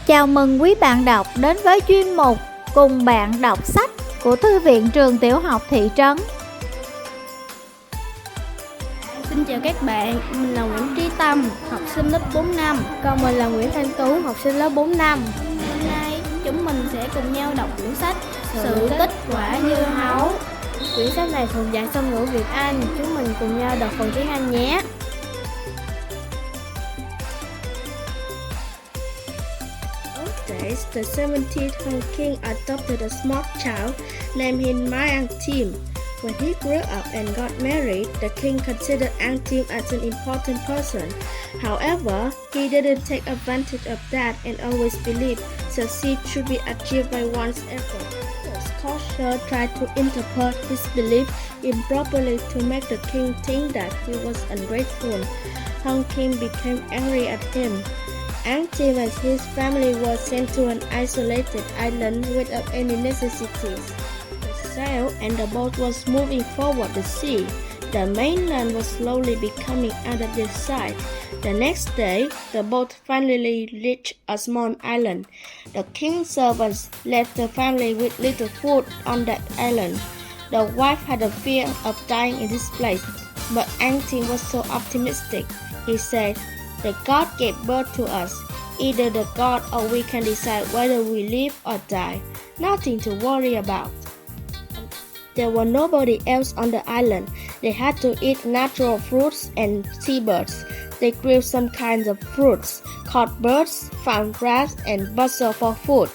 Chào mừng quý bạn đọc đến với chuyên mục Cùng bạn đọc sách của Thư viện Trường Tiểu học Thị trấn. Xin chào các bạn, mình là Nguyễn Trí Tâm, học sinh lớp 4 năm. Còn mình là Nguyễn Thanh Tú, học sinh lớp 4 năm. Hôm nay chúng mình sẽ cùng nhau đọc quyển sách Sự tích quả dưa hấu. Quyển sách này thuộc dạng song ngữ Việt Anh. Chúng mình cùng nhau đọc phần tiếng Anh nhé. The 17th Hung King adopted a small child named him Tim. When he grew up and got married, the king considered Tim as an important person. However, he didn't take advantage of that and always believed success should be achieved by one's effort. The scholar tried to interpret his belief improperly to make the king think that he was ungrateful. Hung King became angry at him. Tim and his family were sent to an isolated island without any necessities. The sail and the boat was moving forward the sea. The mainland was slowly becoming out of their sight. The next day, the boat finally reached a small island. The king's servants left the family with little food on that island. The wife had a fear of dying in this place, but Tim was so optimistic. He said, "The God gave birth to us. Either the God or we can decide whether we live or die. Nothing to worry about." There was nobody else on the island. They had to eat natural fruits and seabirds. They grew some kinds of fruits, caught birds, found grass, and butter for food.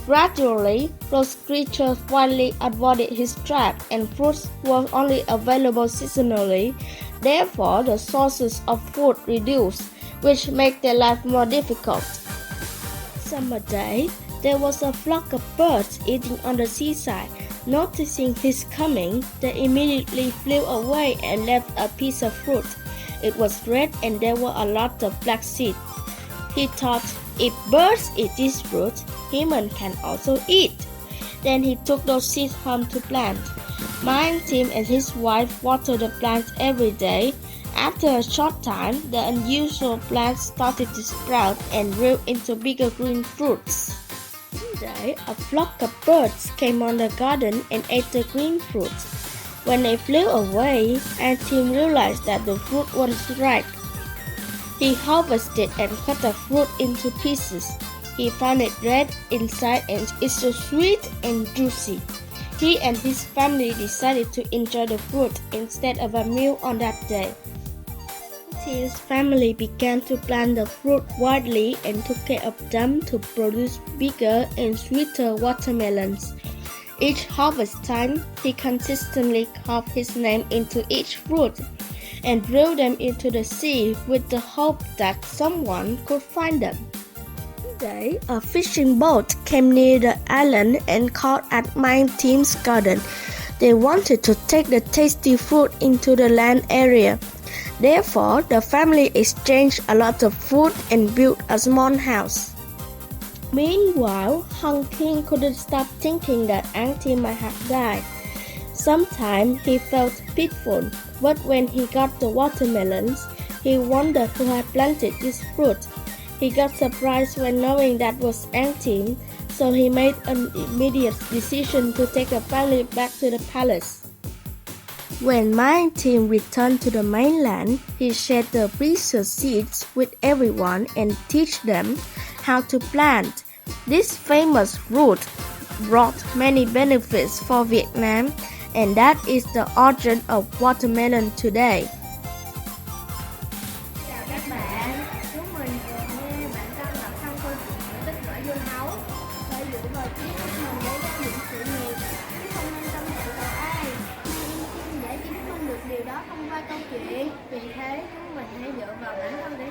Gradually, those creatures widely avoided his trap, and fruits were only available seasonally. Therefore, the sources of food reduced, which made their life more difficult. Summer day, there was a flock of birds eating on the seaside. Noticing his coming, they immediately flew away and left a piece of fruit. It was red and there were a lot of black seeds. He thought, if birds eat this fruit, humans can also eat. Then he took those seeds home to plant. Tim and his wife watered the plants every day. After a short time, the unusual plants started to sprout and grew into bigger green fruits. One day, a flock of birds came on the garden and ate the green fruits. When they flew away, Tim realized that the fruit was ripe. He harvested and cut the fruit into pieces. He found it red inside and it's so sweet and juicy. He and his family decided to enjoy the fruit instead of a meal on that day. Tim's family began to plant the fruit widely and took care of them to produce bigger and sweeter watermelons. Each harvest time, he consistently carved his name into each fruit and threw them into the sea with the hope that someone could find them. One day, a fishing boat came near the island and caught at Tim's garden. They wanted to take the tasty fruit into the land area. Therefore, the family exchanged a lot of food and built a small house. Meanwhile, Hung King couldn't stop thinking that Tim might have died. Sometimes he felt pitiful, but when he got the watermelons, he wondered who had planted this fruit. He got surprised when knowing that was Tim, so he made an immediate decision to take the family back to the palace. When Tim returned to the mainland, he shared the precious seeds with everyone and teach them how to plant. This famous fruit brought many benefits for Vietnam, and that is the origin of watermelon today. Chào các bạn, chúng mình vừa nghe bạn Tâm đọc xong câu chuyện Sự tích quả dưa hấu. Lợi dụng vào kiến thức mình để ra những sự nghiệp, chứ không nên tâm sự vào ai. Nhưng dễ chứng minh được điều đó thông qua câu chuyện. Vì thế, chúng mình hãy dựa vào bản thân để